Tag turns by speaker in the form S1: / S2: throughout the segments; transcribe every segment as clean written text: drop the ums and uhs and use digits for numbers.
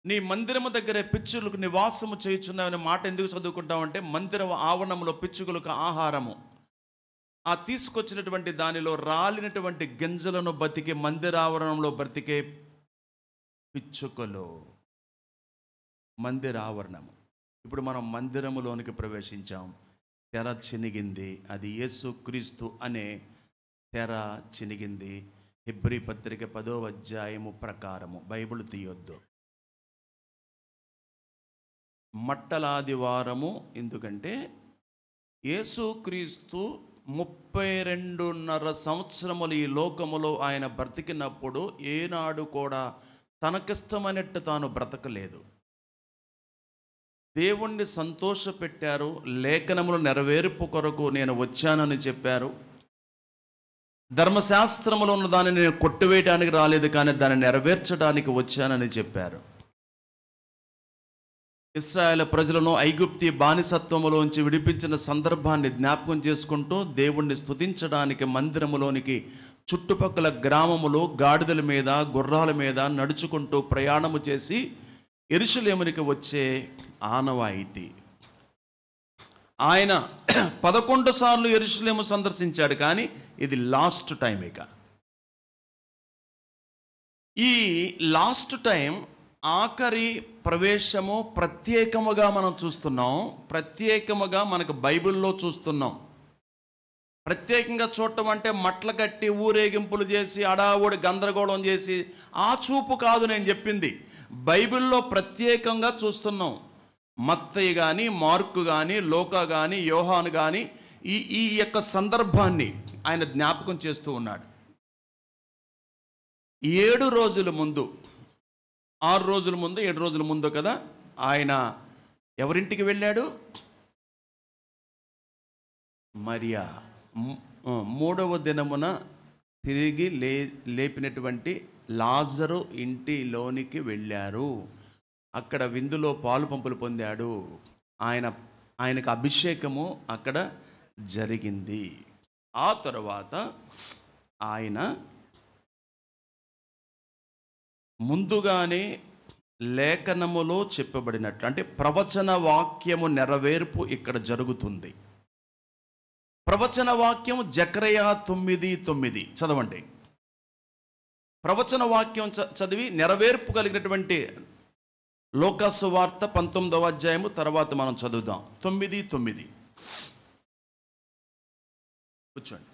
S1: నీ మందిరము దగ్గర పిచ్చులకు నివాసము చేయుచున్నావనే మాట ఎందుకు చదువుకుంటామంటే, మందిర ఆవరణంలో పిచ్చుకలకు ఆహారము. ఆ తీసుకొచ్చినటువంటి దానిలో రాలినటువంటి గింజలను బతికే, మందిరావరణంలో బ్రతికే పిచ్చుకలు. మందిరావరణము. ఇప్పుడు మనం మందిరములోనికి ప్రవేశించాం. తెర చినిగింది. అది యేసుక్రీస్తు అనే తెర చినిగింది. హెబ్రీ పత్రిక 10వ అధ్యాయము ప్రకారము. బైబిల్ తీయొద్దు. మట్టలాదివారము. ఎందుకంటే యేసుక్రీస్తు 32.5 సంవత్సరములు ఈ లోకములో ఆయన బ్రతికినప్పుడు ఏనాడు కూడా తనకిష్టమైనట్టు తాను బ్రతకలేదు. దేవుణ్ణి సంతోషపెట్టారు. లేఖనములు నెరవేర్పు కొరకు నేను వచ్చానని చెప్పారు. ధర్మశాస్త్రములో ఉన్న దాన్ని నేను కొట్టివేయడానికి రాలేదు, కానీ దాన్ని నెరవేర్చడానికి వచ్చానని చెప్పారు. ఇశ్రాయేలు ప్రజలను ఐగుప్తి బానిసత్వములోంచి విడిపించిన సందర్భాన్ని జ్ఞాపకం చేసుకుంటూ దేవుణ్ణి స్తుతించడానికి మందిరములోనికి చుట్టుపక్కల గ్రామములు గాడిదల మీద, గుర్రాల మీద నడుచుకుంటూ ప్రయాణము చేసి యెరూషలేమునికి వచ్చే ఆనవాయితీ. ఆయన 11 సార్లు యెరూషలేము సందర్శించాడు, కానీ ఇది లాస్ట్ టైం. ఇక ఈ లాస్ట్ టైం, ఆఖరి ప్రవేశము ప్రత్యేకముగా మనం చూస్తున్నాం. ప్రత్యేకముగా మనకు బైబిల్లో చూస్తున్నాం. ప్రత్యేకంగా చూడటం అంటే మట్ల కట్టి ఊరేగింపులు చేసి అడావుడి గందరగోళం చేసి ఆ చూపు కాదు నేను చెప్పింది. బైబిల్లో ప్రత్యేకంగా చూస్తున్నాం. మత్తయి కానీ, మార్కు కానీ, లూకా కానీ, యోహాను కానీ ఈ యొక్క సందర్భాన్ని ఆయన జ్ఞాపకం చేస్తూ ఉన్నాడు. 7 రోజుల ముందు, 6 రోజుల ముందు, 7 రోజుల ముందు కదా ఆయన ఎవరింటికి వెళ్ళాడు? మరియా. 3వ దినమున తిరిగి లేపినటువంటి లాజరు ఇంటిలోనికి వెళ్ళారు. అక్కడ విందులో పాలు పంపులు పొందాడు. ఆయనకు అభిషేకము అక్కడ జరిగింది. ఆ తరువాత ఆయన ముందుగానే లేఖనములో చెప్పబడినట్లు, అంటే ప్రవచన వాక్యము నెరవేర్పు ఇక్కడ జరుగుతుంది. ప్రవచన వాక్యం జకర్యా 9:9 చదవండి. ప్రవచన వాక్యం చదివి నెరవేర్పు కలిగినటువంటి లూకా సువార్త 19వ అధ్యాయము తర్వాత మనం చదువుదాం. 9:9 కూర్చోండి,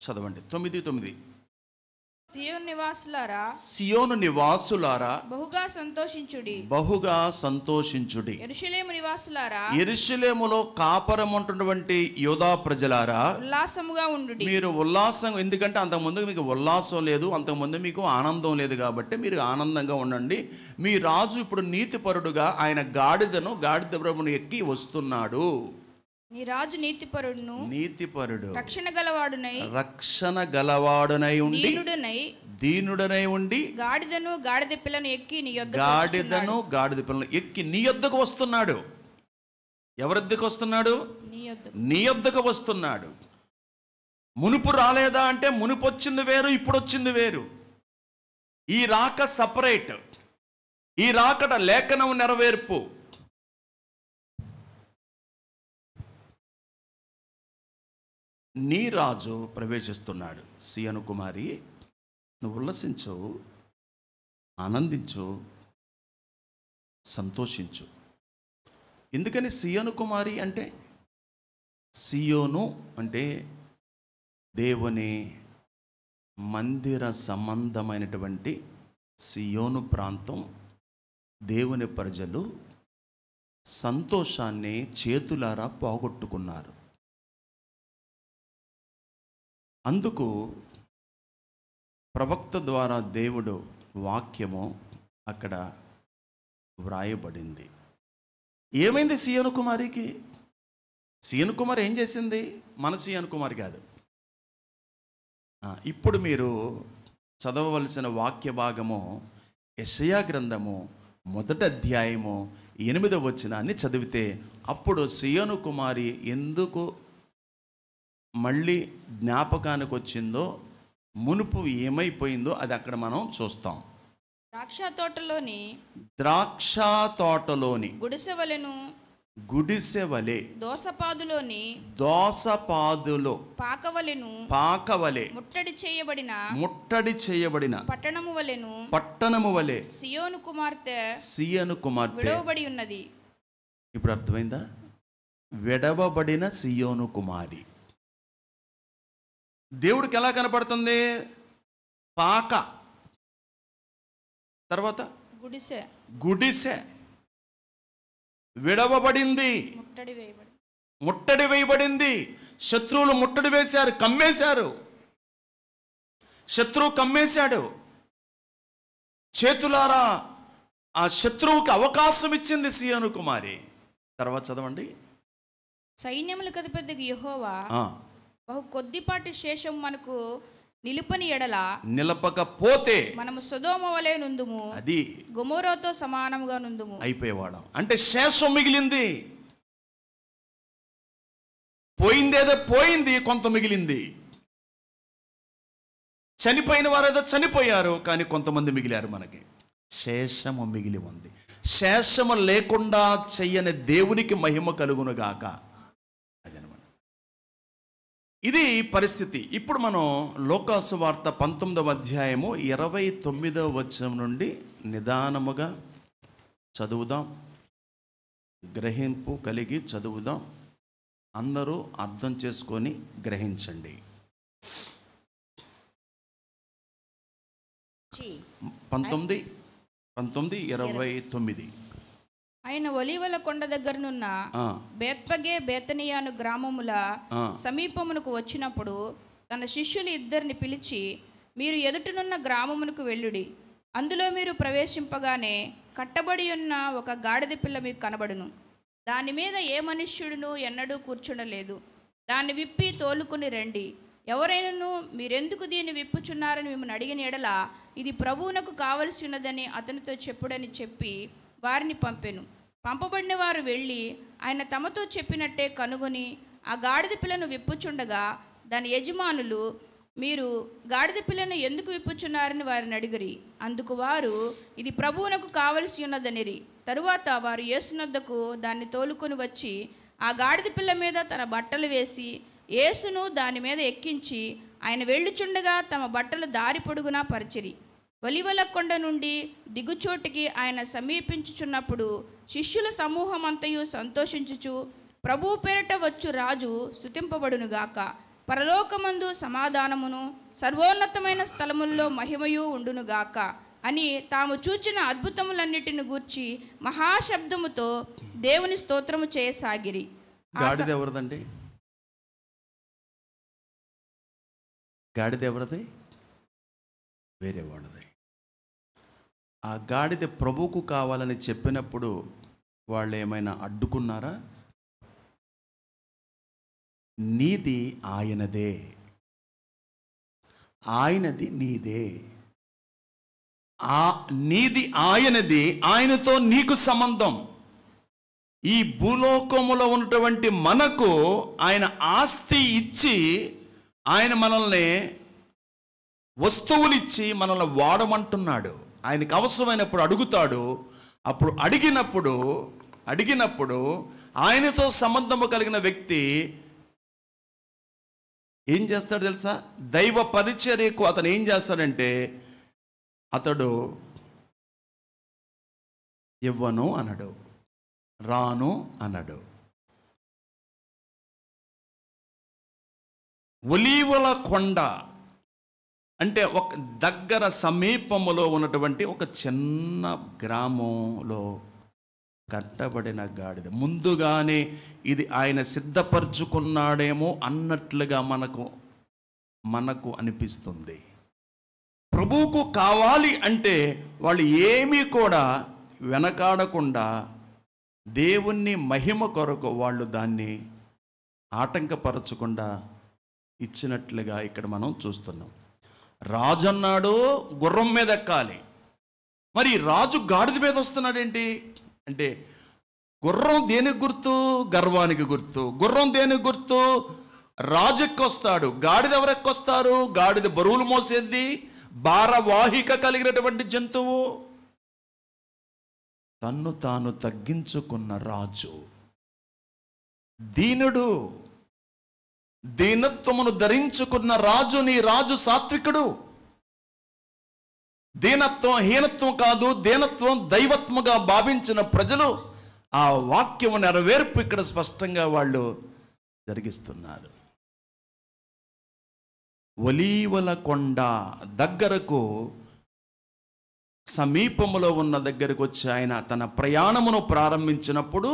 S1: చదవండి. 9:9
S2: సియోను నివాసులారా
S1: బహుగా సంతోషించుడి. యెరూషలేములో కాపురం ఉంటున్నటువంటి యూదా ప్రజలారా
S2: ఉల్లాసముగా ఉండుడి.
S1: మీరు ఉల్లాసం, ఎందుకంటే అంతకుముందు మీకు ఉల్లాసం లేదు, అంతకుముందు మీకు ఆనందం లేదు, కాబట్టి మీరు ఆనందంగా ఉండండి. మీ రాజు ఇప్పుడు నీతిపరుడుగా ఆయన గాడిద ప్రభువును ఎక్కి వస్తున్నాడు.
S2: నీ రాజు నీతిపరుడు రక్షణ
S1: గలవాడునై ఉండి దీనుడనై ఉండి
S2: గాడిద పిల్లను ఎక్కి
S1: నీ యొద్దకు వస్తున్నాడు. ఎవరొద్దకు వస్తున్నాడు? నీ యొద్దకు వస్తున్నాడు. మునుపు రాలేదా అంటే, మునుపు వచ్చింది వేరు, ఇప్పుడు వచ్చింది వేరు. ఈ రాక సపరేట్. ఈ రాకడ లేఖనం నెరవేర్పు. నీ రాజు ప్రవేశిస్తున్నాడు. సియోను కుమారి, నువ్వు ఉల్లసించు, ఆనందించు, సంతోషించు. ఎందుకని సియోను కుమారి అంటే? సియోను అంటే దేవుని మందిర సంబంధమైనటువంటి సియోను ప్రాంతం. దేవుని ప్రజలు సంతోషాన్ని చేతులారా పోగొట్టుకున్నారు. అందుకు ప్రవక్త ద్వారా దేవుడు వాక్యము అక్కడ వ్రాయబడింది. ఏమైంది సియోను కుమారికి? సియోను కుమారి ఏం చేసింది? మన సియోను కుమారి కాదు. ఇప్పుడు మీరు చదవవలసిన వాక్య భాగము యెషయా గ్రంథము 1వ అధ్యాయము 8వ వచనాన్ని చదివితే, అప్పుడు సియోను కుమారి ఎందుకు మళ్ళీ జ్ఞాపకానికి వచ్చిందో, మునుపు ఏమైపోయిందో అది అక్కడ మనం చూస్తాం.
S2: ద్రాక్ష తోటలోని గుడిసెవలెను
S1: గుడిసెవలే
S2: దోసపాదులోని
S1: దోసపాదులో పాకవలే
S2: ముట్టడి చేయబడిన
S1: పట్టణము వలె
S2: సియోను కుమార్తె
S1: విడవబడి
S2: ఉన్నది.
S1: ఇప్పుడు అర్థమైందా? విడవబడిన సియోను కుమారి దేవుడికి ఎలా కనపడుతుంది? పాక, తర్వాత గుడిసె విడవబడింది, ముట్టడి వేయబడింది. శత్రువులు ముట్టడి వేశారు, కమ్మేశారు. శత్రువు కమ్మేశాడు. చేతులారా ఆ శత్రువుకి అవకాశం ఇచ్చింది సియోను కుమారి. తర్వాత చదవండి.
S2: సైన్యములకు అధిపతికి యెహోవా బహు కొద్దిపాటి శేషం మనకు నిలుపని ఎడల
S1: నిలపకపోతే
S2: మనము సొదొమ వలె నుందుము,
S1: అది
S2: గొమొరాతో సమానముగా నుందుము.
S1: అయిపోయేవాడం. అంటే శేషం మిగిలింది. పోయిందేదో పోయింది, కొంత మిగిలింది. చనిపోయిన వారేదో చనిపోయారు, కానీ కొంతమంది మిగిలారు. మనకి శేషము మిగిలి ఉంది. శేషము లేకుండా చెయ్యని దేవునికి మహిమ కలుగునుగాక. అదనమాట, ఇది పరిస్థితి. ఇప్పుడు మనం లోకాసు వార్త 19వ అధ్యాయము 29వ వచనం నుండి నిదానముగా చదువుదాం. గ్రహింపు కలిగి చదువుదాం. అందరూ అర్థం చేసుకొని గ్రహించండి. 19:29.
S2: ఆయన ఒలీవల కొండ దగ్గరనున్న బేత్పగే బేతనియాను గ్రామముల సమీపమునకు వచ్చినప్పుడు తన శిష్యులు ఇద్దరిని పిలిచి, మీరు ఎదుటనున్న గ్రామమునకు వెళ్ళుడి. అందులో మీరు ప్రవేశింపగానే కట్టబడి ఉన్న ఒక గాడిద పిల్ల మీకు కనబడును. దాని మీద ఏ మనుష్యుడును ఎన్నడూ కూర్చుండలేదు. దాన్ని విప్పి తోలుకుని రండి. ఎవరైనాను మీరెందుకు దీన్ని విప్పుచున్నారని మిమ్మల్ని అడిగిన ఎడల ఇది ప్రభువునకు కావలసి ఉన్నదని అతనితో చెప్పుడని చెప్పి వారిని పంపెను. పంపబడిన వారు వెళ్ళి ఆయన తమతో చెప్పినట్టే కనుగొని ఆ గాడిద పిల్లను విప్పుచుండగా దాని యజమానులు, మీరు గాడిద పిల్లను ఎందుకు విప్పుచున్నారని వారిని అడిగిరి. అందుకు వారు, ఇది ప్రభువునకు కావలసి ఉన్నదనిరి. తరువాత వారు యేసునొద్దకు దాన్ని తోలుకొని వచ్చి ఆ గాడిద పిల్ల మీద తన బట్టలు వేసి యేసును దాని మీద ఎక్కించి ఆయన వెళ్ళుచుండగా తమ బట్టలు దారి పొడుగునా పరిచిరి. ఒలీవల కొండ నుండి దిగుచోటికి ఆయన సమీపించుచున్నప్పుడు శిష్యుల సమూహం అంతయు సంతోషించుచు, ప్రభువు పేరిట వచ్చు రాజు స్తుతింపబడునుగాక, పరలోకమందు సమాధానమును సర్వోన్నతమైన స్థలముల్లో మహిమయు ఉండునుగాక అని తాము చూచిన అద్భుతములన్నిటిని గూర్చి మహాశబ్దముతో దేవుని స్తోత్రము చేయసాగిరి.
S1: గాడిద ఎవరిదండి? గాడిద ఎవరిది? వేరే వాడిది. ఆ గాడిద ప్రభువుకు కావాలని చెప్పినప్పుడు వాళ్ళు ఏమైనా అడ్డుకున్నారా? నీది ఆయనదే, ఆయనది నీదే. నీది ఆయనది, ఆయనతో నీకు సంబంధం. ఈ భూలోకములో ఉన్నటువంటి మనకు ఆయన ఆస్తి ఇచ్చి, ఆయన మనల్ని వస్తువులిచ్చి మనల్ని వాడమంటున్నాడు. ఆయనకు అవసరమైనప్పుడు అడుగుతాడు. అప్పుడు అడిగినప్పుడు ఆయనతో సంబంధము కలిగిన వ్యక్తి ఏం చేస్తాడు తెలుసా? దైవ పరిచర్యకు అతను ఏం చేస్తాడంటే, అతడు ఇవ్వను అనడు, రాను అనడు. ఒలీవల కొండ అంటే ఒక దగ్గర సమీపములో ఉన్నటువంటి ఒక చిన్న గ్రామంలో కట్టబడిన గాడిద. ముందుగానే ఇది ఆయన సిద్ధపరచుకున్నాడేమో అన్నట్లుగా మనకు అనిపిస్తుంది. ప్రభువుకు కావాలి అంటే వాళ్ళు ఏమీ కూడా వెనకాడకుండా దేవుణ్ణి మహిమ కొరకు వాళ్ళు దాన్ని ఆటంకపరచకుండా ఇచ్చినట్లుగా ఇక్కడ మనం చూస్తున్నాం. రాజు అన్నాడు గుర్రం మీద ఎక్కాలి. మరి రాజు గాడిద మీద వస్తున్నాడేంటి అంటే, గుర్రం దేనికి గుర్తు? గర్వానికి గుర్తు. గుర్రం దేనికి గుర్తు? రాజు ఎక్కొస్తాడు. గాడిద ఎవరు ఎక్కొస్తారు? గాడిద బరువులు మోసేది, భారవాహిక కలిగినటువంటి జంతువు. తన్ను తాను తగ్గించుకున్న రాజు, దీనుడు, దీనత్వమును ధరించుకున్న రాజు. నీ రాజు సాత్వికుడు. దీనత్వం హీనత్వం కాదు, దీనత్వం దైవత్వముగా భావించిన ప్రజలు ఆ వాక్యము నెరవేర్పు ఇక్కడ స్పష్టంగా వాళ్ళు జరిగిస్తున్నారు. ఒలీవల కొండ దగ్గరకు, సమీపములో ఉన్న దగ్గరకు వచ్చి ఆయన తన ప్రయాణమును ప్రారంభించినప్పుడు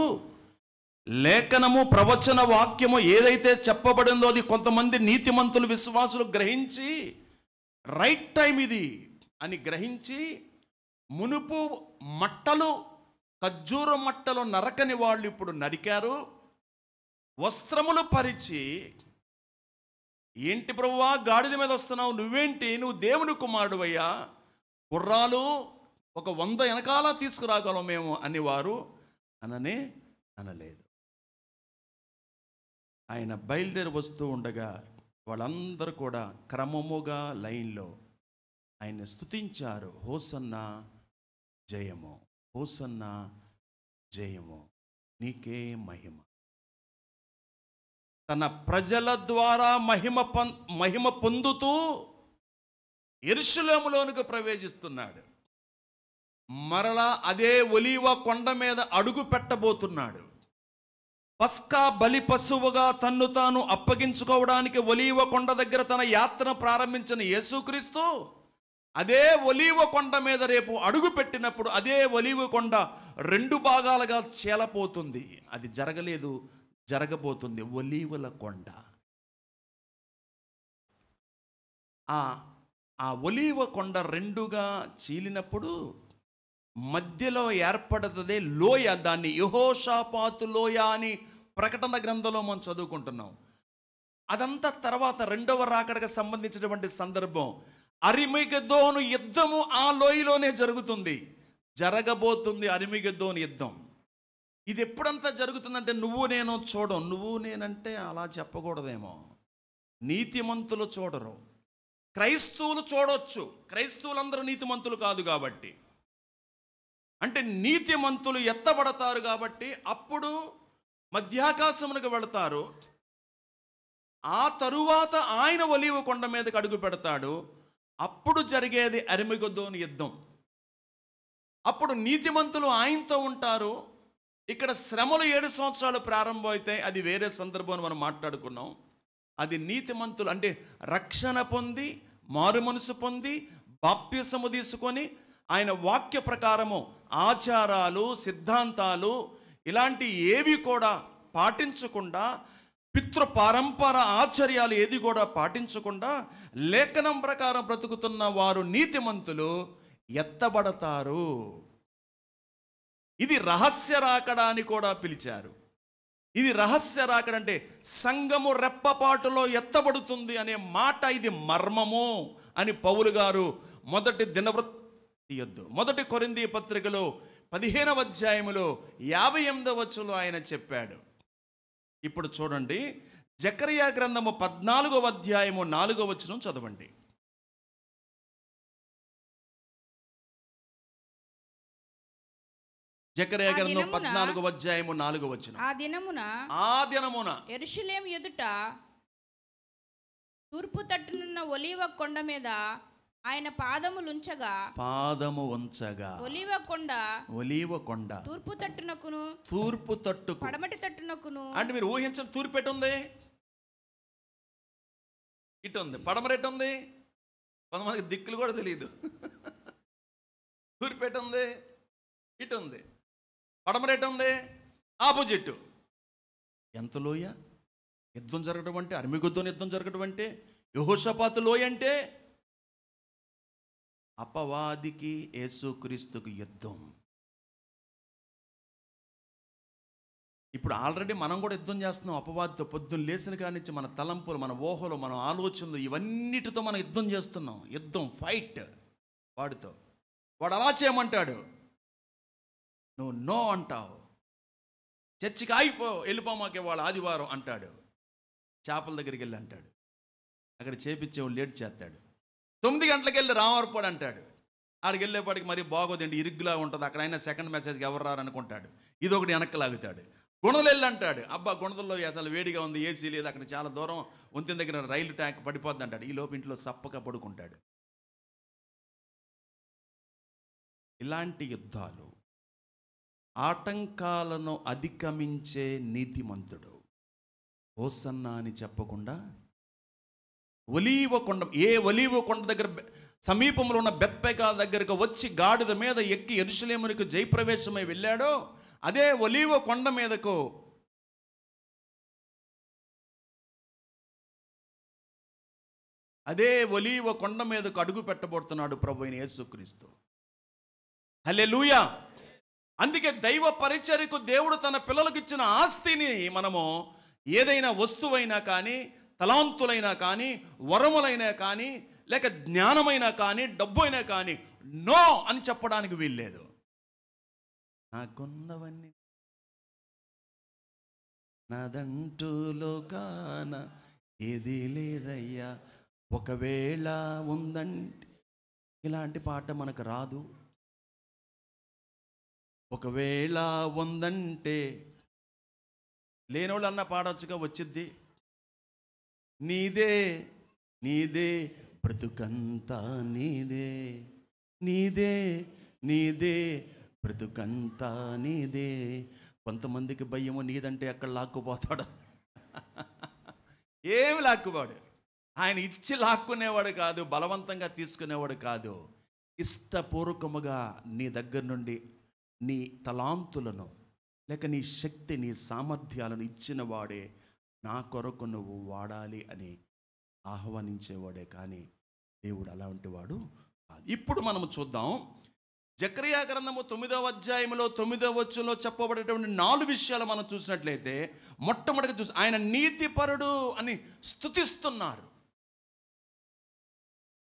S1: లేఖనము, ప్రవచన వాక్యము ఏదైతే చెప్పబడిందో అది కొంతమంది నీతిమంతులు, విశ్వాసులు గ్రహించి రైట్ టైం ఇది అని గ్రహించి, మునుపు మట్టలు, ఖర్జూర మట్టలు నరకని వాళ్ళు ఇప్పుడు నరికారు. వస్త్రములు పరిచి, ఏంటి ప్రభువా గాడిద మీద వస్తున్నావు, నువ్వేంటి, నువ్వు దేవుని కుమారుడువయ్యా, గుర్రాలు ఒక 100 వెనకాల తీసుకురాగలం మేము అనేవారు అనలేదు. ఆయన బయలుదేరి వస్తూ ఉండగా వాళ్ళందరూ కూడా క్రమముగా లైన్లో ఆయన్ని స్తుతించారు. హోసన్నా జయము, హోసన్నా జయము, నీకే మహిమ. తన ప్రజల ద్వారా మహిమ పొందుతూ యెరూషలేములోనికి ప్రవేశిస్తున్నాడు. మరలా అదే ఒలీవ కొండ మీద అడుగు పెట్టబోతున్నాడు. పస్కా బలి పశువుగా తన్ను తాను అప్పగించుకోవడానికి ఒలీవ కొండ దగ్గర తన యాత్ర ప్రారంభించిన యేసుక్రీస్తు అదే ఒలీవ కొండ మీద రేపు అడుగు పెట్టినప్పుడు అదే ఒలీవ కొండ 2 భాగాలుగా చీలపోతుంది. అది జరగలేదు, జరగబోతుంది. ఒలీవల కొండ, ఆ ఒలీవ కొండ 2గా చీలినప్పుడు మధ్యలో ఏర్పడుతుంది లోయ. దాన్ని యెహోషాపాతు లోయ అని ప్రకటన గ్రంథంలో మనం చదువుకుంటున్నాం. అదంతా తర్వాత 2వ రాకడకు సంబంధించినటువంటి సందర్భం. అరిమిగెద్దోను యుద్ధము ఆ లోయలోనే జరుగుతుంది, జరగబోతుంది అరిమిగెద్దోను యుద్ధం. ఇది ఎప్పుడంతా జరుగుతుందంటే నువ్వు నేను చూడం. నువ్వు నేనంటే అలా చెప్పకూడదేమో, నీతిమంతులు చూడరు, క్రైస్తవులు చూడొచ్చు. క్రైస్తవులందరూ నీతిమంతులు కాదు కాబట్టి, అంటే నీతిమంతులు ఎత్తబడతారు కాబట్టి అప్పుడు మధ్యాకాశమునకు వెళతారు. ఆ తరువాత ఆయన ఒలీవ కొండ మీదకి అడుగు పెడతాడు. అప్పుడు జరిగేది అరిమిగెద్దోను యుద్ధం. అప్పుడు నీతిమంతులు ఆయనతో ఉంటారు. ఇక్కడ శ్రమలు 7 సంవత్సరాలు ప్రారంభమైతే అది వేరే సందర్భం మనం మాట్లాడుకున్నాం. అది నీతిమంతులు అంటే రక్షణ పొంది, మారు మనసు పొంది, బాప్తిసము తీసుకొని ఆయన వాక్య ప్రకారము ఆచారాలు, సిద్ధాంతాలు ఇలాంటి ఏవి కూడా పాటించకుండా, పితృ పారంపర ఆచార్యాలు ఏది కూడా పాటించకుండా లేఖనం ప్రకారం బ్రతుకుతున్న వారు నీతిమంతులు ఎత్తబడతారు. ఇది రహస్య రాకడ అని కూడా పిలిచారు. ఇది రహస్య రాకడ అంటే సంఘము రెప్పపాటులో ఎత్తబడుతుంది అనే మాట, ఇది మర్మము అని పౌలు గారు మొదటి కొరింథీ పత్రికలో 15వ అధ్యాయములో 58వ వచనంలో ఆయన చెప్పాడు. ఇప్పుడు చూడండి, జకర్యా గ్రంథము 14వ అధ్యాయము 4వ వచనం చదవండి. జకర్యా గ్రంథం 14వ అధ్యాయము 4వ వచనం. ఆ దినమున
S2: యెరూషలేము ఎదుట తూర్పు తట్టునున్న ఒలీవ కొండ మీద ఆయన పాదము ఉంచగా ఒలీవ కొండ తూర్పు తట్టుకు పడమటి తట్టునకును. అంటే మీరు ఊహించండి, తూర్పు ఎటు ఉంది, ఇటు ఉంది. పడమర ఎటు ఉంది, కొంతమందికి దిక్కులు కూడా తెలియదు. తూర్పు ఎటు ఉంది, ఇటు ఉంది. పడమర ఎటు ఉంది, ఆపోజిట్. ఎంత లోయ యుద్ధం జరగడం అంటే, అరిమిగెద్దోను యుద్ధం జరగడం అంటే, యెహోషాపాతు లోయ అంటే అపవాదికి యేసుక్రీస్తుకు యుద్ధం. ఇప్పుడు ఆల్రెడీ మనం కూడా యుద్ధం చేస్తున్నాం అపవాదితో. పొద్దున్న లేచిన కాడి నుంచి మన తలంపులు, మన ఊహలు, మన ఆలోచనలు ఇవన్నిటితో మనం యుద్ధం చేస్తున్నాం. యుద్ధం, ఫైట్ వాడితో. వాడు అలా చేయమంటాడు, నువ్వు నో అంటావు. చర్చికి వెళ్ళిపోమాకే వాళ్ళ ఆదివారం అంటాడు. చేపల దగ్గరికి వెళ్ళి అంటాడు, అక్కడ చేపించేవాళ్ళు లేట్ చేస్తాడు.
S1: 9 గంటలకు వెళ్ళి రామవరపాడు అంటాడు. ఆడికి వెళ్ళేపాటికి మరి బాగోదండి, ఇరుగ్గులా ఉంటుంది అక్కడ, అయినా సెకండ్ మెసేజ్కి ఎవరు రారు అనుకుంటాడు. ఇది ఒకటి వెనక్కి లాగుతాడు. గుణదలు వెళ్ళి అంటాడు, అబ్బా గుణదల్లో అసలు వేడిగా ఉంది, ఏసీ లేదు, అక్కడ చాలా దూరం, వంతెన దగ్గర రైలు ట్యాంక్ పడిపోద్ది అంటాడు. ఈ లోపు ఇంట్లో సప్పగా పడుకుంటాడు. ఇలాంటి యుద్ధాలు, ఆటంకాలను అధిగమించే నీతిమంతుడు హోసన్నా అని చెప్పకుండా ఒలీవ కొండ దగ్గర సమీపంలో ఉన్న బెత్పేగా దగ్గరకు వచ్చి గాడిద మీద ఎక్కి యెరూషలేమునకు జయప్రవేశమై వెళ్ళాడో, అదే ఒలీవ కొండ మీదకు అడుగు పెట్టబోతున్నాడు ప్రభు అయిన యేసుక్రీస్తు. హల్లెలూయా. అందుకే దైవ పరిచర్యకు దేవుడు తన పిల్లలకు ఇచ్చిన ఆస్తిని మనము ఏదైనా వస్తువైనా కానీ, తలాంతులైనా కానీ, వరములైనా కానీ, లేక జ్ఞానమైనా కానీ, డబ్బు అయినా కానీ నో అని చెప్పడానికి వీల్లేదు. నాకున్నవన్నీ నాదంటూ లోకాన ఏది లేదయ్యా, ఒకవేళ ఉందంటే, ఇలాంటి పాట మనకు రాదు. ఒకవేళ ఉందంటే లేనోళ్ళు అన్న పాడొచ్చుగా, వచ్చిద్ది. నీదే నీదే బ్రతుకంతా నీదే, నీదే నీదే బ్రతుకంతా నీదే. కొంతమందికి భయము, నీదంటే ఎక్కడ లాక్కుపోతాడు. ఏమి లాక్కుపోడు. ఆయన ఇచ్చి లాక్కునేవాడు కాదు, బలవంతంగా తీసుకునేవాడు కాదు. ఇష్టపూర్వకముగా నీ దగ్గర నుండి నీ తలాంతులను లేక నీ శక్తి, నీ సామర్థ్యాలను ఇచ్చిన వాడే నా కొరకు నువ్వు వాడాలి అని ఆహ్వానించేవాడే కానీ దేవుడు అలాంటి వాడు కాదు. ఇప్పుడు మనము చూద్దాం, జకర్యా గ్రంథము 9వ అధ్యాయంలో 9వ వచనంలో చెప్పబడేటువంటి 4 విషయాలు మనం చూసినట్లయితే, మొట్టమొదటిగా చూసి ఆయన నీతిపరుడు అని స్తుతిస్తున్నారు.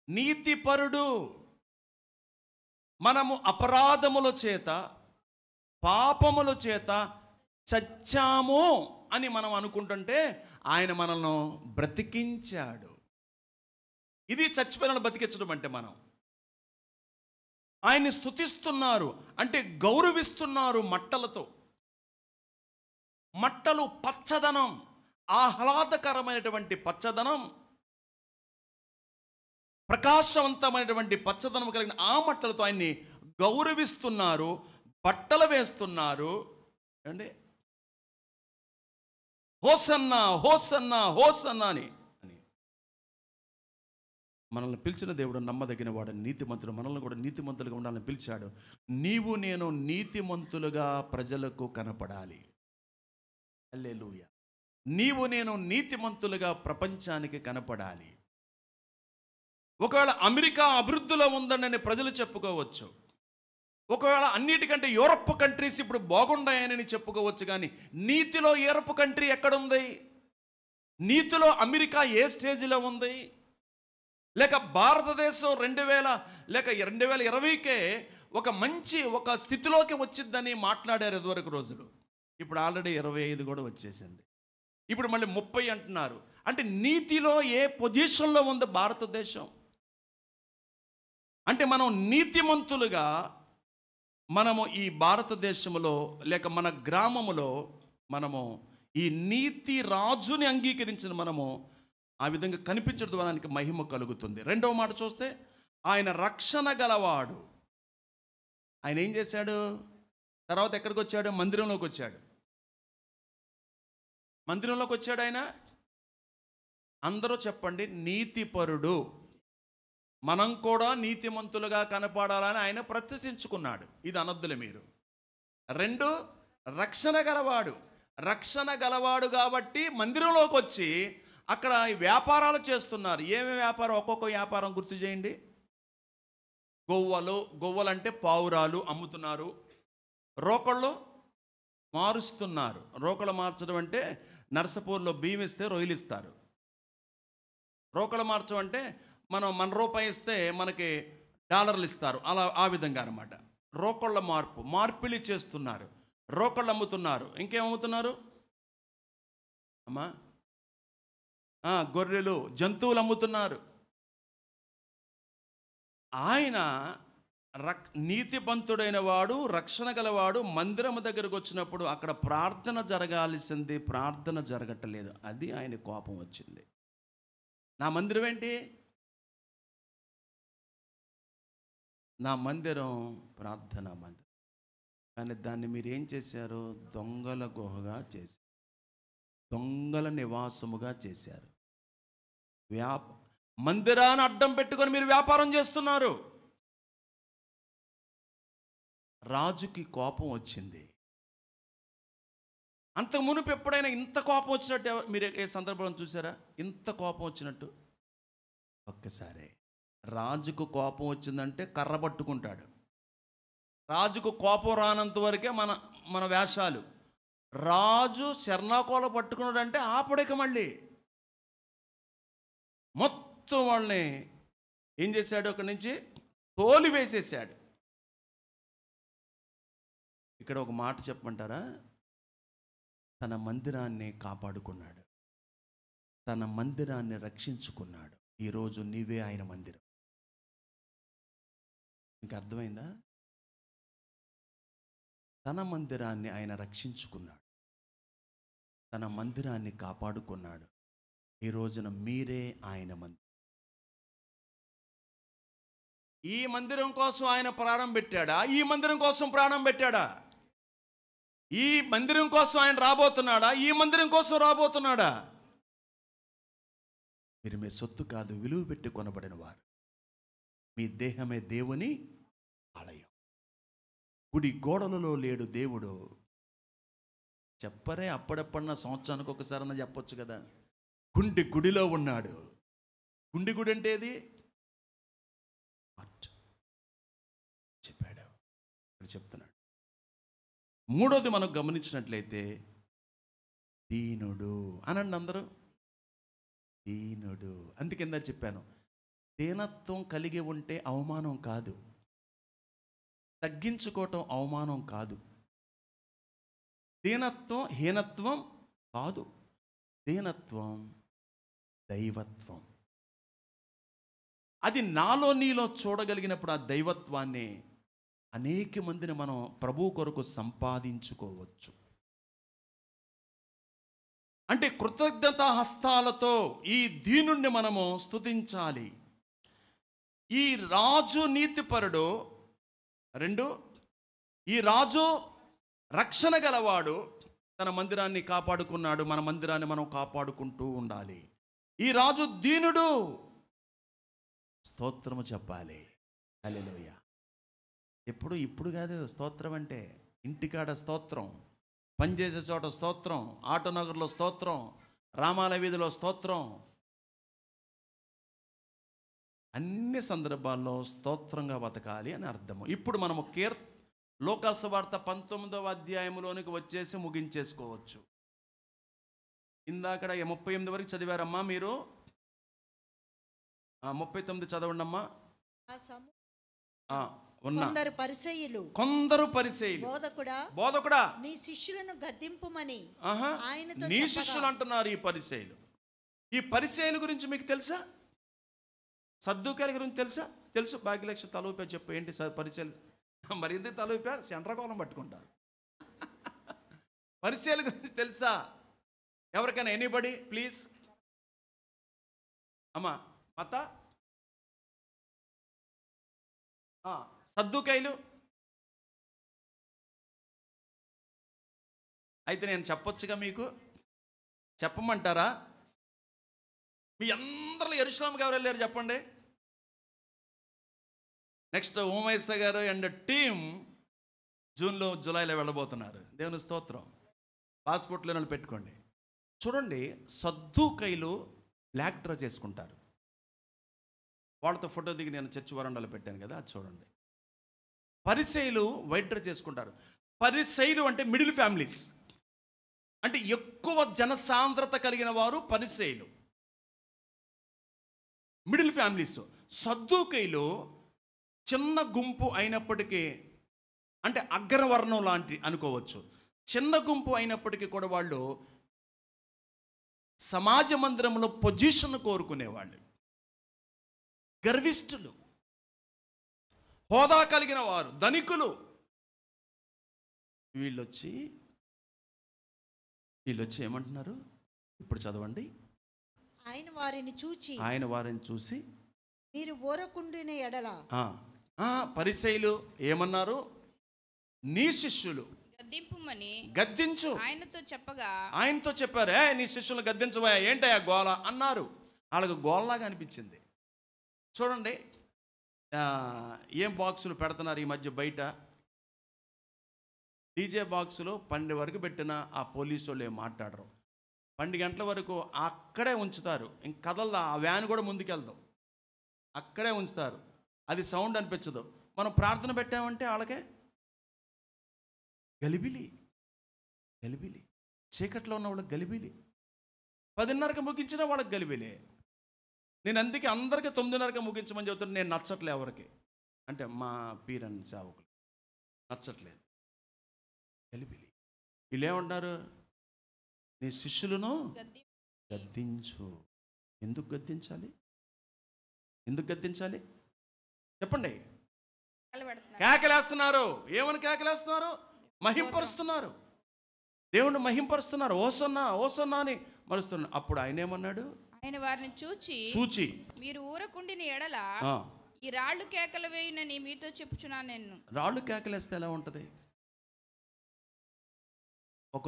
S1: నీతిపరుడు. మనము అపరాధముల చేత, పాపముల చేత చచ్చాము అని మనం అనుకుంటుంటే ఆయన మనల్ని బ్రతికించాడు. ఇది చచ్చిపోయిన బతికించడం అంటే. మనం ఆయన్ని స్తుతిస్తున్నారు అంటే గౌరవిస్తున్నారు మట్టలతో. మట్టలు పచ్చదనం, ఆహ్లాదకరమైనటువంటి పచ్చదనం, ప్రకాశవంతమైనటువంటి పచ్చదనం కలిగిన ఆ మట్టలతో ఆయన్ని గౌరవిస్తున్నారు, బట్టలు వేస్తున్నారు. అండి హోసన్నా హోసన్నా హోసన్నా అని మనల్ని పిలిచిన దేవుడు నమ్మదగిన వాడు, నీతిమంతుడు. మనల్ని కూడా నీతిమంతులుగా ఉండాలని పిలిచాడు. నీవు నేను నీతిమంతులుగా ప్రజలకు కనపడాలి. హల్లెలూయా. నీవు నేను నీతిమంతులుగా ప్రపంచానికి కనపడాలి. ఒకవేళ అమెరికా అభివృద్ధిలో ఉందని ప్రజలు చెప్పుకోవచ్చు, ఒకవేళ అన్నిటికంటే యూరప్ కంట్రీస్ ఇప్పుడు బాగుండాయని చెప్పుకోవచ్చు, కానీ నీతిలో యూరప్ కంట్రీ ఎక్కడుంది? నీతిలో అమెరికా ఏ స్టేజ్లో ఉంది? లేక భారతదేశం 2020కే ఒక స్థితిలోకి వచ్చిద్దని మాట్లాడారు ఇదివరకు రోజులు. ఇప్పుడు ఆల్రెడీ 25 కూడా వచ్చేసింది. ఇప్పుడు మళ్ళీ 30 అంటున్నారు. అంటే నీతిలో ఏ పొజిషన్లో ఉంది భారతదేశం? అంటే మనం నీతిమంతులుగా మనము ఈ భారతదేశంలో లేక మన గ్రామములో మనము ఈ నీతి రాజుని అంగీకరించిన మనము ఆ విధంగా కనిపించడం ద్వారా ఆయనకి మహిమ కలుగుతుంది. రెండవ మాట చూస్తే ఆయన రక్షణ గలవాడు. ఆయన ఏం చేశాడు? తర్వాత ఎక్కడికి వచ్చాడు? మందిరంలోకి వచ్చాడు. మందిరంలోకి వచ్చాడు ఆయన. అందరూ చెప్పండి, నీతిపరుడు. మనం కూడా నీతిమంతులుగా కనపడాలని ఆయన ప్రతిష్ఠించుకున్నాడు. ఇది అనొద్దులే మీరు. 2, రక్షణ గలవాడు. రక్షణ గలవాడు కాబట్టి మందిరంలోకి వచ్చి అక్కడ వ్యాపారాలు చేస్తున్నారు. ఏమేమి వ్యాపారం? ఒక్కొక్క వ్యాపారం గుర్తు చేయండి. గొవ్వలు అంటే పావురాలు అమ్ముతున్నారు. రోకళ్ళు మారుస్తున్నారు. రోకలు మార్చడం అంటే నర్సపూర్లో బియ్యం ఇస్తే రొయ్యలు ఇస్తారు. రోకలు మార్చడం అంటే మన రూపాయి ఇస్తే మనకి డాలర్లు ఇస్తారు. అలా ఆ విధంగా అనమాట. రోకళ్ళ మార్పిడి చేస్తున్నారు. రోకళ్ళు అమ్ముతున్నారు. ఇంకేం అమ్ముతున్నారు అమ్మా? గొర్రెలు, జంతువులు అమ్ముతున్నారు. ఆయన నీతిమంతుడైన వాడు, రక్షణ గలవాడు మందిరం దగ్గరకు వచ్చినప్పుడు అక్కడ ప్రార్థన జరగాల్సింది ప్రార్థన జరగట్లేదు. అది ఆయన కోపం వచ్చింది. నా మందిరం ఏంటి? నా మందిరం ప్రార్థనా మందిరం. కానీ దాన్ని మీరు ఏం చేశారు? దొంగల గుహగా చేశారు, దొంగల నివాసముగా చేశారు. మందిరాన్ని అడ్డం పెట్టుకొని మీరు వ్యాపారం చేస్తున్నారు. రాజుకి కోపం వచ్చింది. అంతకు మునుపు ఎప్పుడైనా ఇంత కోపం వచ్చినట్టు మీరు ఏ సందర్భంలో చూసారా? ఇంత కోపం వచ్చినట్టు ఒక్కసారే. రాజుకు కోపం వచ్చిందంటే కర్ర పట్టుకుంటాడు. రాజుకు కోపం రానంత వరకే మన వేషాలు. రాజు శర్ణాకోల పట్టుకున్నాడంటే ఆపడక మళ్ళీ మొత్తం వాళ్ళని ఏం చేశాడు? అక్కడి నుంచి తోలి వేసేసాడు. ఇక్కడ ఒక మాట చెప్పమంటారా? తన మందిరాన్ని కాపాడుకున్నాడు, తన మందిరాన్ని రక్షించుకున్నాడు. ఈరోజు నీవే ఆయన మందిరం. మీకు అర్థమైందా? తన మందిరాన్ని ఆయన రక్షించుకున్నాడు, తన మందిరాన్ని కాపాడుకున్నాడు. ఈ రోజున మీరే ఆయన మందిరం. ఈ మందిరం కోసం ఆయన ప్రాణం పెట్టాడా? ఈ మందిరం కోసం ప్రాణం పెట్టాడా? ఈ మందిరం కోసం ఆయన రాబోతున్నాడా? ఈ మందిరం కోసం రాబోతున్నాడా? మీరు మీ సొత్తు కాదు, విలువ పెట్టి కొనబడిన వారు. మీ దేహమే దేవుని ఆలయం. గుడి గోడలలో లేడు దేవుడు. చెప్పరే, అప్పుడప్పుడన్నా సంవత్సరానికి ఒకసారన్నా చెప్పొచ్చు కదా. గుడిలో ఉన్నాడు. గుడి అంటే ఏది? చెప్పాడు, ఇక్కడ చెప్తున్నాడు. మూడోది మనం గమనించినట్లయితే దీనుడు అనండి అందరూ. దీనుడు. అందుకింద చెప్పాను, దీనత్వం కలిగి ఉంటే అవమానం కాదు, తగ్గించుకోవటం అవమానం కాదు. దీనత్వం హీనత్వం కాదు. దీనత్వం దైవత్వం. అది నాలో నీలో చూడగలిగినప్పుడు ఆ దైవత్వాన్ని అనేక మందిని మనం ప్రభు కొరకు సంపాదించుకోవచ్చు. అంటే కృతజ్ఞతా హస్తాలతో ఈ దీనుణ్ణి మనము స్తుతించాలి. ఈ రాజు నీతిపరుడు. 2, ఈ రాజు రక్షణ గలవాడు, తన మందిరాన్ని కాపాడుకున్నాడు. మన మందిరాన్ని మనం కాపాడుకుంటూ ఉండాలి. ఈ రాజు దీనుడు. స్తోత్రము చెప్పాలి. హల్లెలూయా. ఇప్పుడు కాదు స్తోత్రం అంటే. ఇంటికాడ స్తోత్రం, పనిచేసే చోట స్తోత్రం, ఆటోనగర్లో స్తోత్రం, రామాల వీధిలో స్తోత్రం. అన్ని సందర్భాల్లో స్తోత్రంగా బతకాలి అని అర్థము. ఇప్పుడు మనము లోకాసు వార్త 19వ అధ్యాయంలోనికి వచ్చేసి ముగించేసుకోవచ్చు. ఇందాకడ 38 వరకు చదివారమ్మా మీరు. 39 చదవండి అమ్మా. కొందరు పరిసయ్యులు బోధకుడా
S3: నీ శిష్యులను గద్దింపుమని
S1: నీ శిష్యులు అంటున్నారు. ఈ పరిసయ్యుల గురించి మీకు తెలుసా? సద్దూకాయల గురించి తెలుసా? తెలుసు. భాగ్యలక్ష్మి తలూపా చెప్పు. ఏంటి పరిసయ్యులు? మరి ఎందుకు తలూపా? చంద్రకోణం పట్టుకుంటారు. పరిసయ్యుల గురించి తెలుసా ఎవరికైనా? Anybody please. అమ్మా మత సద్దూకాయలు. అయితే నేను చెప్పొచ్చుగా, మీకు చెప్పమంటారా? మీ అందరిలో యెరూషలేముకి ఎవరు వెళ్ళారు చెప్పండి. నెక్స్ట్ ఉమేశ్వర్ గారు అండ్ టీమ్ జూలైలో వెళ్ళబోతున్నారు. దేవుని స్తోత్రం. పాస్పోర్ట్లో వాళ్ళు పెట్టుకోండి. చూడండి, సద్దూకాయలు బ్లాక్ డ్రెస్ చేసుకుంటారు. వాళ్ళతో ఫోటో దిగి నేను చర్చి వరండాలో పెట్టాను కదా, అది చూడండి. పరిసయ్యులు వైట్ డ్రెస్ చేసుకుంటారు. పరిసయ్యులు అంటే మిడిల్ ఫ్యామిలీస్, అంటే ఎక్కువ జనసాంద్రత కలిగిన వారు పరిసయ్యులు, మిడిల్ ఫ్యామిలీస్. సద్దూకాయలు చిన్న గుంపు అయినప్పటికీ, అంటే అగ్రవర్ణం లాంటి అనుకోవచ్చు. చిన్న గుంపు అయినప్పటికీ కూడా వాళ్ళు సమాజ మందిరంలో పొజిషన్ కోరుకునేవాళ్ళు. గర్విష్ఠులు. హోదా కలిగిన వారు, ధనికులు. వీళ్ళొచ్చి ఏమంటున్నారు? ఇప్పుడు చదవండి.
S3: ఆయన వారిని చూచి మీరు ఊరకుండిన ఎడల.
S1: పరిసయ్యులు ఏమన్నారు? నీ శిష్యులు గద్దించు ఆయనతో చెప్పారు. నీ శిష్యులు గద్దించవా, ఏంటయ్యా గోల అన్నారు. వాళ్ళకు గోల్లాగా అనిపించింది. చూడండి ఏం బాక్సులు పెడుతున్నారు ఈ మధ్య బయట. డీజే బాక్సులు 12 వరకు పెట్టిన ఆ పోలీసు వాళ్ళు ఏం మాట్లాడరు. 12 గంటల వరకు అక్కడే ఉంచుతారు. ఇంక కదలదా, ఆ వ్యాన్ కూడా ముందుకెళ్దాం, అక్కడే ఉంచుతారు. అది సౌండ్ అనిపించదు. మనం ప్రార్థన పెట్టామంటే వాళ్ళకే గలిబిలి. చీకట్లో ఉన్న వాళ్ళకి గలిబిలి. 10:30కి ముగించిన వాళ్ళకి గలిబిలే. నేను అందుకే అందరికీ 9:30కి ముగించమని చెబుతున్నాను. నేను నచ్చట్లే ఎవరికి, అంటే మా పీరన్ సేవకులు నచ్చట్లేదు. గలిబిలి. వీళ్ళు ఏమంటారు? నీ శిష్యులను గద్దించు. ఎందుకు గద్దించాలి? చెప్పండి. కేకలేస్తున్నారు. ఏమని కేకలేస్తున్నారు? మహింపరుస్తున్నారు, దేవుణ్ణి మహింపరుస్తున్నారు. ఓసన్నా అని మరుస్తున్నారు. అప్పుడు ఆయన ఏమన్నాడు?
S2: ఆయన వారిని చూచి మీరు ఊరకుండిన ఎడల ఈ రాళ్ళు కేకలు వేయునని మీతో చెప్పుచున్నాను. నేను
S1: రాళ్ళు కేకలేస్తే ఎలా ఉంటది? ఒక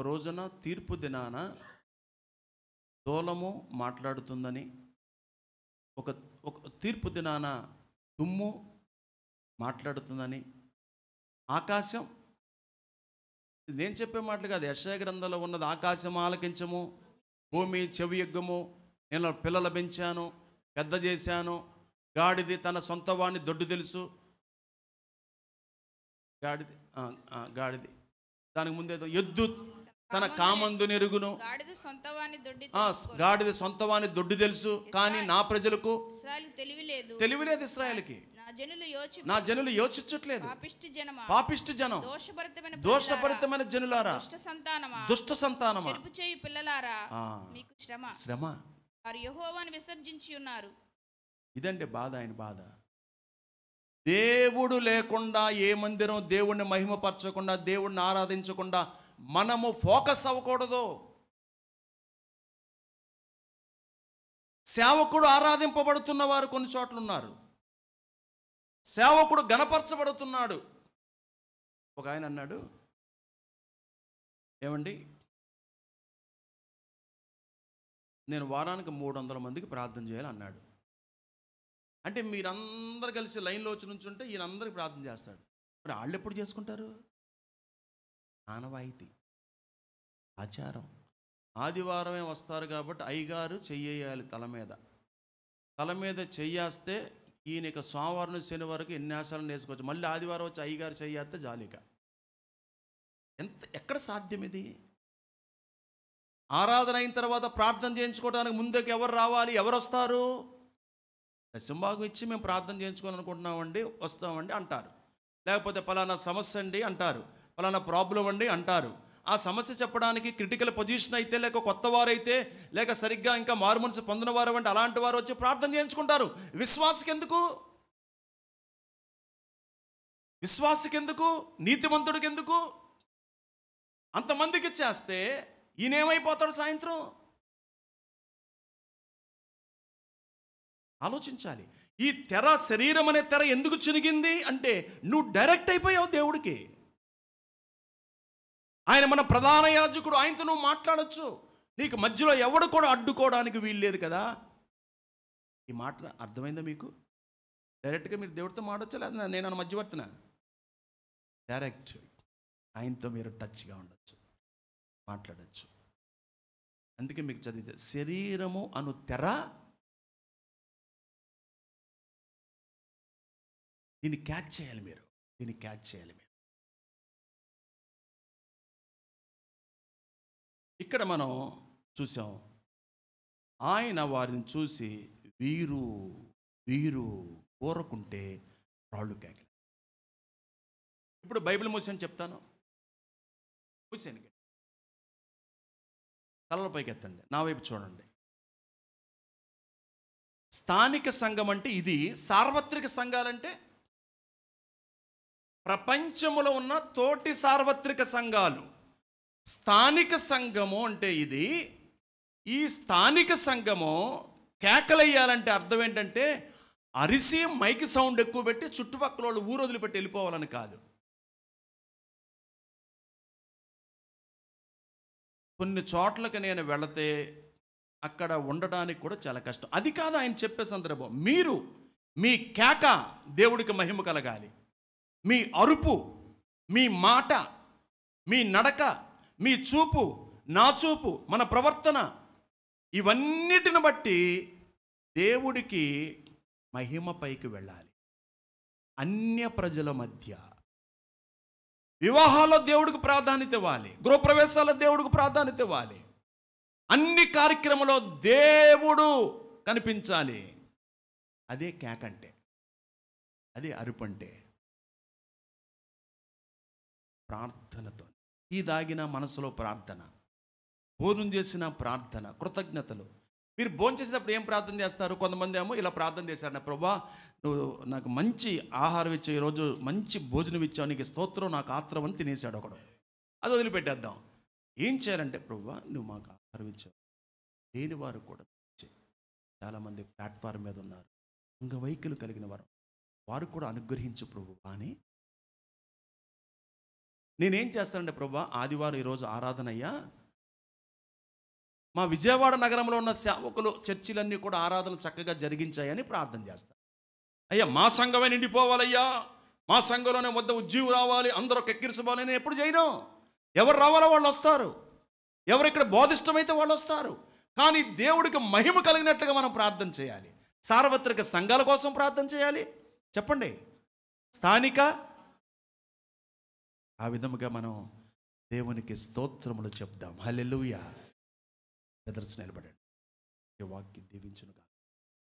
S1: రోజున తీర్పు దినాన దూలము మాట్లాడుతుందని, ఒక తీర్పు దినాన దుమ్ము మాట్లాడుతుందని, ఆకాశం, నేను చెప్పే మాటలు కాదు, యెషయా గ్రంథంలో ఉన్నది. ఆకాశం ఆలకించము, భూమి చెవి ఎగ్గము, నేను పిల్లలు పెంచాను, పెద్ద చేశాను. గాడిది తన సొంత వాణ్ణి దొడ్డు తెలుసు. గాడిది దానికి ముందేదో ఎద్దు తన కామందు నెరుగును. గాడిద సొంత వాణ్ణి దొడ్డు తెలుసు, కానీ నా ప్రజలకు తెలివి లేదు. ఇశ్రాయేలుకి నా జనులు యోచించట్లేదు. పాపిష్టి జనం, దోషభరితమైన జనులారా, దుష్ట సంతానమా, శ్రమ.
S2: యెహోవాను విసర్జించి ఉన్నారు.
S1: ఇదండి బాధ. ఆయన బాధ. దేవుడు లేకుండా ఏ మందిరం దేవుణ్ణి మహిమపరచకుండా, దేవుణ్ణి ఆరాధించకుండా మనము ఫోకస్ అవ్వకూడదు. సేవకుడు ఆరాధింపబడుతున్న వారు కొన్ని చోట్ల ఉన్నారు. సేవకుడు గణపరచబడుతున్నాడు. ఒక ఆయన అన్నాడు, ఏమండి నేను వారానికి 300 మందికి ప్రార్థన చేయాలి అన్నాడు. అంటే మీరందరూ కలిసి లైన్లో వచ్చి నుంచుంటే ఈయనందరికి ప్రార్థన చేస్తాడు. మరి వాళ్ళు ఎప్పుడు చేసుకుంటారు? ఆనవాయితీ, ఆచారం. ఆదివారమే వస్తారు కాబట్టి అయ్యగారు చెయ్యాలి తల మీద చెయ్యేస్తే ఈయనక సోమవారం నుంచి శనివారం ఎన్ని ఆశాలను వేసుకోవచ్చు. మళ్ళీ ఆదివారం వచ్చి అయ్యగారు చెయ్యేస్తే జాలిక. ఎక్కడ సాధ్యం ఇది? ఆరాధన అయిన తర్వాత ప్రార్థన చేయించుకోవడానికి ముందుకు ఎవరు రావాలి? ఎవరు వస్తారు? దశంభాగం ఇచ్చి మేము ప్రార్థన చేయించుకోవాలనుకుంటున్నామండి, వస్తామండి అంటారు. లేకపోతే పలానా సమస్య అండి అంటారు, పలానా ప్రాబ్లం అండి అంటారు. ఆ సమస్య చెప్పడానికి క్రిటికల్ పొజిషన్ అయితే, లేక కొత్త వారైతే, లేక సరిగ్గా ఇంకా మారుమనసు పొందిన వారు అంటే అలాంటి వారు వచ్చి ప్రార్థన చేయించుకుంటారు. విశ్వాసకెందుకు? నీతిమంతుడికి ఎందుకు? అంతమందికి చేస్తే ఈయనేమైపోతాడు సాయంత్రం? ఆలోచించాలి. ఈ తెర, శరీరం అనే తెర ఎందుకు చినిగింది అంటే నువ్వు డైరెక్ట్ అయిపోయావు దేవుడికి. ఆయన మన ప్రధాన యాజకుడు, ఆయనతో నువ్వు మాట్లాడచ్చు. నీకు మధ్యలో ఎవడు కూడా అడ్డుకోవడానికి వీల్లేదు కదా. ఈ మాట అర్థమైందా మీకు? డైరెక్ట్గా మీరు దేవుడితో మాట్లాడచ్చా, లేదా నేను మధ్యవర్తిన? డైరెక్ట్ ఆయనతో మీరు టచ్గా ఉండొచ్చు, మాట్లాడచ్చు. అందుకే మీకు చదివితే శరీరము అను తెర, దీన్ని క్యాచ్ చేయాలి మీరు. ఇక్కడ మనం చూసాం, ఆయన వారిని చూసి వీరు ఊరకుంటే రాళ్ళు కేకలు. ఇప్పుడు బైబిల్ మూసాను చెప్తాను. మూసాను, తలల పైకి ఎత్తండి, నా వైపు చూడండి. స్థానిక సంఘం అంటే ఇది. సార్వత్రిక సంఘాలంటే ప్రపంచములో ఉన్న తోటి సార్వత్రిక సంఘాలు. స్థానిక సంఘము అంటే ఇది. ఈ స్థానిక సంఘము కేకలయ్యాలంటే అర్థం ఏంటంటే అరిసి మైక్ సౌండ్ ఎక్కువ పెట్టి చుట్టుపక్కల వాళ్ళు ఊరు వదిలిపెట్టి వెళ్ళిపోవాలని కాదు. కొన్ని చోట్లకి నేను వెళితే అక్కడ ఉండడానికి కూడా చాలా కష్టం. అది కాదు ఆయన చెప్పే సందర్భం. మీరు మీ కేక దేవుడికి మహిమ కలగాలి. మీ అరుపు, మీ మాట, మీ నడక, మీ చూపు, నా చూపు, మన ప్రవర్తన, ఇవన్నిటిని బట్టి దేవుడికి మహిమ పైకి వెళ్ళాలి. అన్య ప్రజల మధ్య వివాహాల్లో దేవుడికి ప్రాధాన్యత ఇవ్వాలి. గృహప్రవేశాల్లో దేవుడికి ప్రాధాన్యత ఇవ్వాలి. అన్ని కార్యక్రమంలో దేవుడు కనిపించాలి. అదే కేకంటే, అదే అరుపంటే. ప్రార్థనతో ఈ దాగిన మనసులో ప్రార్థన, భోజనం చేసిన ప్రార్థన, కృతజ్ఞతలు. మీరు భోజనం చేసేటప్పుడు ఏం ప్రార్థన చేస్తారు? కొంతమంది ఏమో ఇలా ప్రార్థన చేశారు, నా ప్రభా నువ్వు నాకు మంచి ఆహారం ఇచ్చావు, ఈరోజు మంచి భోజనం ఇచ్చావు, నీకు స్తోత్రం, నాకు ఆత్రం అని తినేసాడు ఒకడు. అది వదిలిపెట్టేద్దాం. ఏం చేయాలంటే, ప్రభా నువ్వు మాకు ఆహారం ఇచ్చావు, లేని వారు కూడా చాలామంది ప్లాట్ఫామ్ మీద ఉన్నారు, అంగవైకల్యం కలిగిన వారు కూడా అనుగ్రహించు ప్రభు అని. నేనేం చేస్తానంటే, ప్రభా ఆదివారం ఈరోజు ఆరాధన అయ్యా, మా విజయవాడ నగరంలో ఉన్న సేవకులు చర్చిలన్నీ కూడా ఆరాధన చక్కగా జరిగించాయని ప్రార్థన చేస్తాను. అయ్యా మా సంఘమే నిండిపోవాలయ్యా, మా సంఘంలోనే వద్ద ఉద్యోగం రావాలి, అందరూ ఎక్కిరిసిపోవాలి. నేను ఎప్పుడు చేయను. ఎవరు రావాలో వాళ్ళు వస్తారు, ఎవరు ఇక్కడ బోధిష్టమైతే వాళ్ళు వస్తారు. కానీ దేవుడికి మహిమ కలిగినట్లుగా మనం ప్రార్థన చేయాలి. సార్వత్రిక సంఘాల కోసం ప్రార్థన చేయాలి. చెప్పండి, స్థానిక, ఆ విధముగా మనం దేవునికి స్తోత్రములు చెప్దాం. హల్లెలూయా. బ్రదర్స్ నిలబడండి. వాక్యం దీవించునుగా.